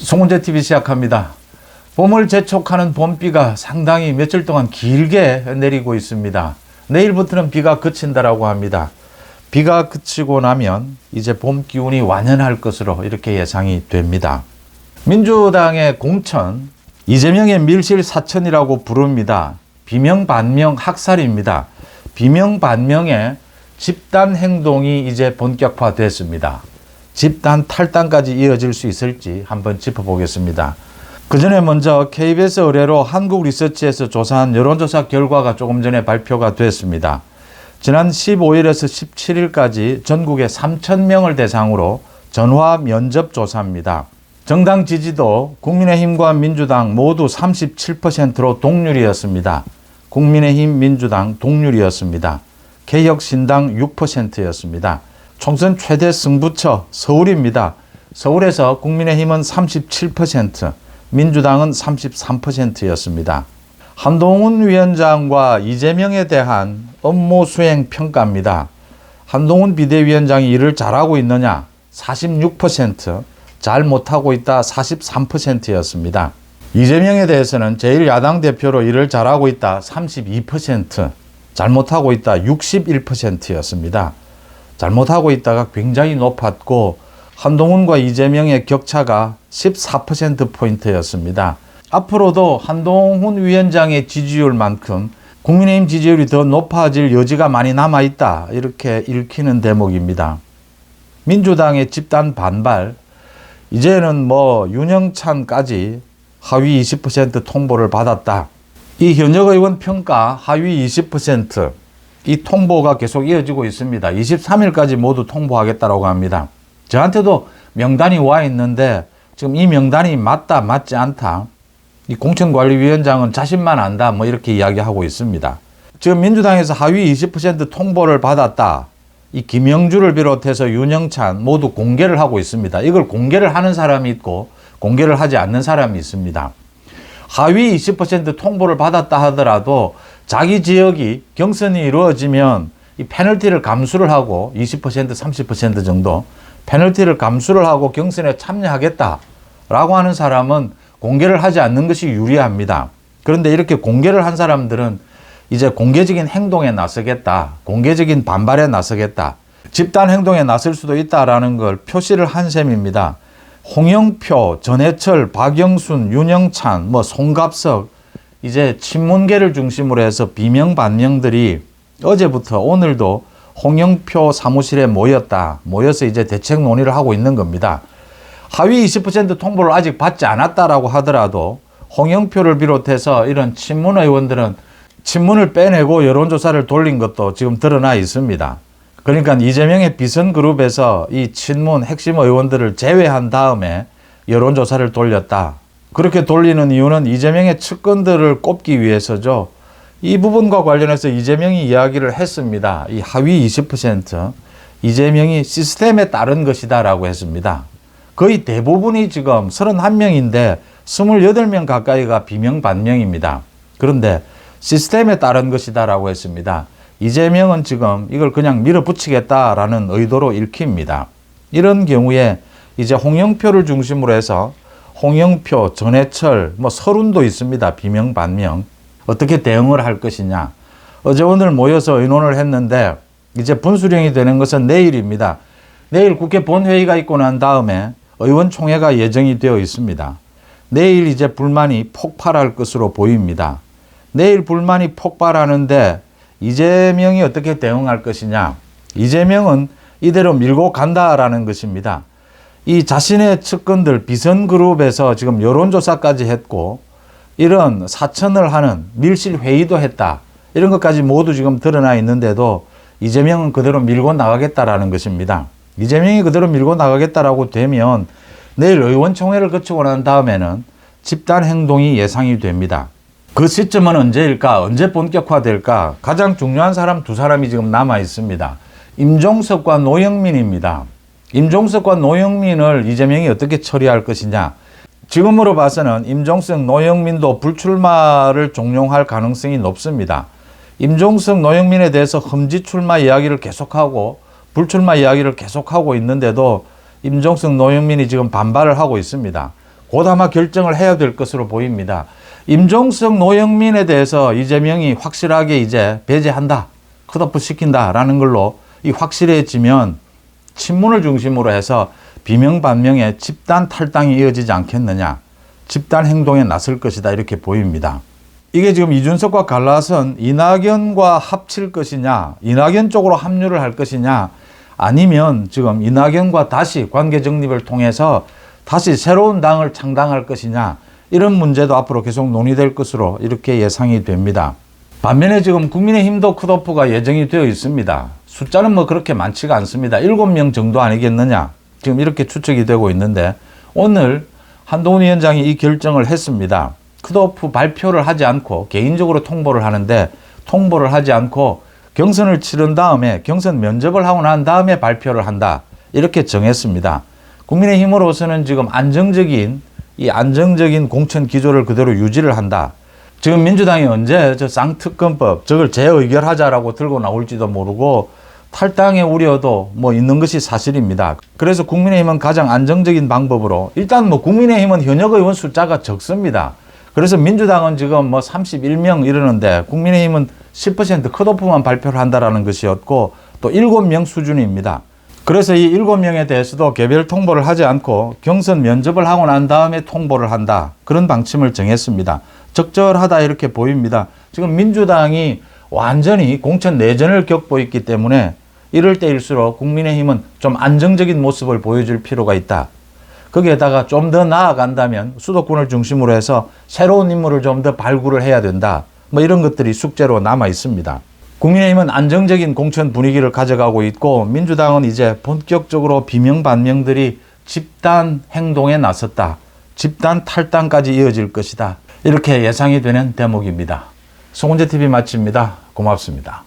송은재 TV 시작합니다. 봄을 재촉하는 봄비가 상당히 며칠 동안 길게 내리고 있습니다. 내일부터는 비가 그친다라고 합니다. 비가 그치고 나면 이제 봄 기운이 완연할 것으로 이렇게 예상이 됩니다. 민주당의 공천, 이재명의 밀실 사천이라고 부릅니다. 비명반명 학살입니다. 비명반명의 집단 행동이 이제 본격화됐습니다. 집단 탈당까지 이어질 수 있을지 한번 짚어보겠습니다. 그 전에 먼저 KBS 의뢰로 한국리서치에서 조사한 여론조사 결과가 조금 전에 발표가 됐습니다. 지난 15일에서 17일까지 전국에 3,000명을 대상으로 전화 면접 조사입니다. 정당 지지도 국민의힘과 민주당 모두 37%로 동률이었습니다. 국민의힘, 민주당 동률이었습니다. 개혁신당 6%였습니다. 총선 최대 승부처 서울입니다. 서울에서 국민의힘은 37%, 민주당은 33%였습니다. 한동훈 위원장과 이재명에 대한 업무 수행 평가입니다. 한동훈 비대위원장이 일을 잘하고 있느냐? 46%, 잘 못하고 있다 43%였습니다. 이재명에 대해서는 제1야당 대표로 일을 잘하고 있다 32%, 잘못하고 있다 61%였습니다. 잘못하고 있다가 굉장히 높았고 한동훈과 이재명의 격차가 14%포인트였습니다. 앞으로도 한동훈 위원장의 지지율만큼 국민의힘 지지율이 더 높아질 여지가 많이 남아있다, 이렇게 읽히는 대목입니다. 민주당의 집단 반발, 이제는 윤영찬까지 하위 20% 통보를 받았다. 이 현역 의원 평가 하위 20%, 이 통보가 계속 이어지고 있습니다. 23일까지 모두 통보하겠다고 합니다. 저한테도 명단이 와 있는데 지금 이 명단이 맞다 맞지 않다, 이 공천관리위원장은 자신만 안다 이렇게 이야기하고 있습니다. 지금 민주당에서 하위 20% 통보를 받았다, 이 김영주를 비롯해서 윤영찬 모두 공개를 하고 있습니다. 이걸 공개를 하는 사람이 있고 공개를 하지 않는 사람이 있습니다. 하위 20% 통보를 받았다 하더라도 자기 지역이 경선이 이루어지면 이 페널티를 감수를 하고 20%, 30% 정도 페널티를 감수를 하고 경선에 참여하겠다라고 하는 사람은 공개를 하지 않는 것이 유리합니다. 그런데 이렇게 공개를 한 사람들은 이제 공개적인 행동에 나서겠다, 공개적인 반발에 나서겠다, 집단 행동에 나설 수도 있다라는 걸 표시를 한 셈입니다. 홍영표, 전해철, 박영순, 윤영찬, 송갑석, 이제 친문계를 중심으로 해서 비명반명들이 어제부터 오늘도 홍영표 사무실에 모여서 이제 대책 논의를 하고 있는 겁니다. 하위 20% 통보를 아직 받지 않았다라고 하더라도 홍영표를 비롯해서 이런 친문 의원들은 친문을 빼내고 여론조사를 돌린 것도 지금 드러나 있습니다. 그러니까 이재명의 비선그룹에서 이 친문 핵심 의원들을 제외한 다음에 여론조사를 돌렸다. 그렇게 돌리는 이유는 이재명의 측근들을 꼽기 위해서죠. 이 부분과 관련해서 이재명이 이야기를 했습니다. 이 하위 20%, 이재명이 시스템에 따른 것이다라고 했습니다. 거의 대부분이 지금 31명인데 28명 가까이가 비명반명입니다. 그런데 시스템에 따른 것이다라고 했습니다. 이재명은 지금 이걸 그냥 밀어붙이겠다라는 의도로 읽힙니다. 이런 경우에 이제 홍영표를 중심으로 해서 홍영표, 전해철, 서른도 있습니다. 비명반명. 어떻게 대응을 할 것이냐. 어제 오늘 모여서 의논을 했는데 이제 분수령이 되는 것은 내일입니다. 내일 국회 본회의가 있고 난 다음에 의원총회가 예정이 되어 있습니다. 내일 이제 불만이 폭발할 것으로 보입니다. 내일 불만이 폭발하는데 이재명이 어떻게 대응할 것이냐. 이재명은 이대로 밀고 간다라는 것입니다. 이 자신의 측근들 비선그룹에서 지금 여론조사까지 했고 이런 사천을 하는 밀실회의도 했다, 이런 것까지 모두 지금 드러나 있는데도 이재명은 그대로 밀고 나가겠다라는 것입니다. 이재명이 그대로 밀고 나가겠다라고 되면 내일 의원총회를 거치고 난 다음에는 집단 행동이 예상이 됩니다. 그 시점은 언제일까? 언제 본격화될까? 가장 중요한 사람 두 사람이 지금 남아 있습니다. 임종석과 노영민입니다. 임종석과 노영민을 이재명이 어떻게 처리할 것이냐. 지금으로 봐서는 임종석, 노영민도 불출마를 종용할 가능성이 높습니다. 임종석, 노영민에 대해서 험지 출마 이야기를 계속하고 불출마 이야기를 계속하고 있는데도 임종석, 노영민이 지금 반발을 하고 있습니다. 곧 아마 결정을 해야 될 것으로 보입니다. 임종석, 노영민에 대해서 이재명이 확실하게 이제 배제한다, 컷오프 시킨다라는 걸로 이 확실해지면 친문을 중심으로 해서 비명반명의 집단 탈당이 이어지지 않겠느냐, 집단 행동에 나설 것이다, 이렇게 보입니다. 이게 지금 이준석과 갈라선 이낙연과 합칠 것이냐, 이낙연 쪽으로 합류를 할 것이냐, 아니면 지금 이낙연과 다시 관계 정립을 통해서 다시 새로운 당을 창당할 것이냐, 이런 문제도 앞으로 계속 논의될 것으로 이렇게 예상이 됩니다. 반면에 지금 국민의힘도 컷오프가 예정이 되어 있습니다. 숫자는 뭐 그렇게 많지가 않습니다. 7명 정도 아니겠느냐, 지금 이렇게 추측이 되고 있는데, 오늘 한동훈 위원장이 이 결정을 했습니다. 컷오프 발표를 하지 않고 개인적으로 통보를 하는데, 통보를 하지 않고 경선을 치른 다음에 경선 면접을 하고 난 다음에 발표를 한다, 이렇게 정했습니다. 국민의힘으로서는 지금 안정적인 공천 기조를 그대로 유지를 한다. 지금 민주당이 언제 저 쌍특검법 저걸 재의결하자라고 들고 나올지도 모르고 탈당의 우려도 뭐 있는 것이 사실입니다. 그래서 국민의힘은 가장 안정적인 방법으로, 일단 뭐 국민의힘은 현역 의원 숫자가 적습니다. 그래서 민주당은 지금 뭐 31명 이러는데 국민의힘은 10% 컷오프만 발표를 한다라는 것이었고, 또 7명 수준입니다. 그래서 이 7명에 대해서도 개별 통보를 하지 않고 경선 면접을 하고 난 다음에 통보를 한다, 그런 방침을 정했습니다. 적절하다, 이렇게 보입니다. 지금 민주당이 완전히 공천 내전을 겪고 있기 때문에 이럴 때일수록 국민의힘은 좀 안정적인 모습을 보여줄 필요가 있다. 거기에다가 좀 더 나아간다면 수도권을 중심으로 해서 새로운 인물을 좀 더 발굴을 해야 된다, 뭐 이런 것들이 숙제로 남아 있습니다. 국민의힘은 안정적인 공천 분위기를 가져가고 있고, 민주당은 이제 본격적으로 비명반명들이 집단 행동에 나섰다, 집단 탈당까지 이어질 것이다, 이렇게 예상이 되는 대목입니다. 송은재TV 마칩니다. 고맙습니다.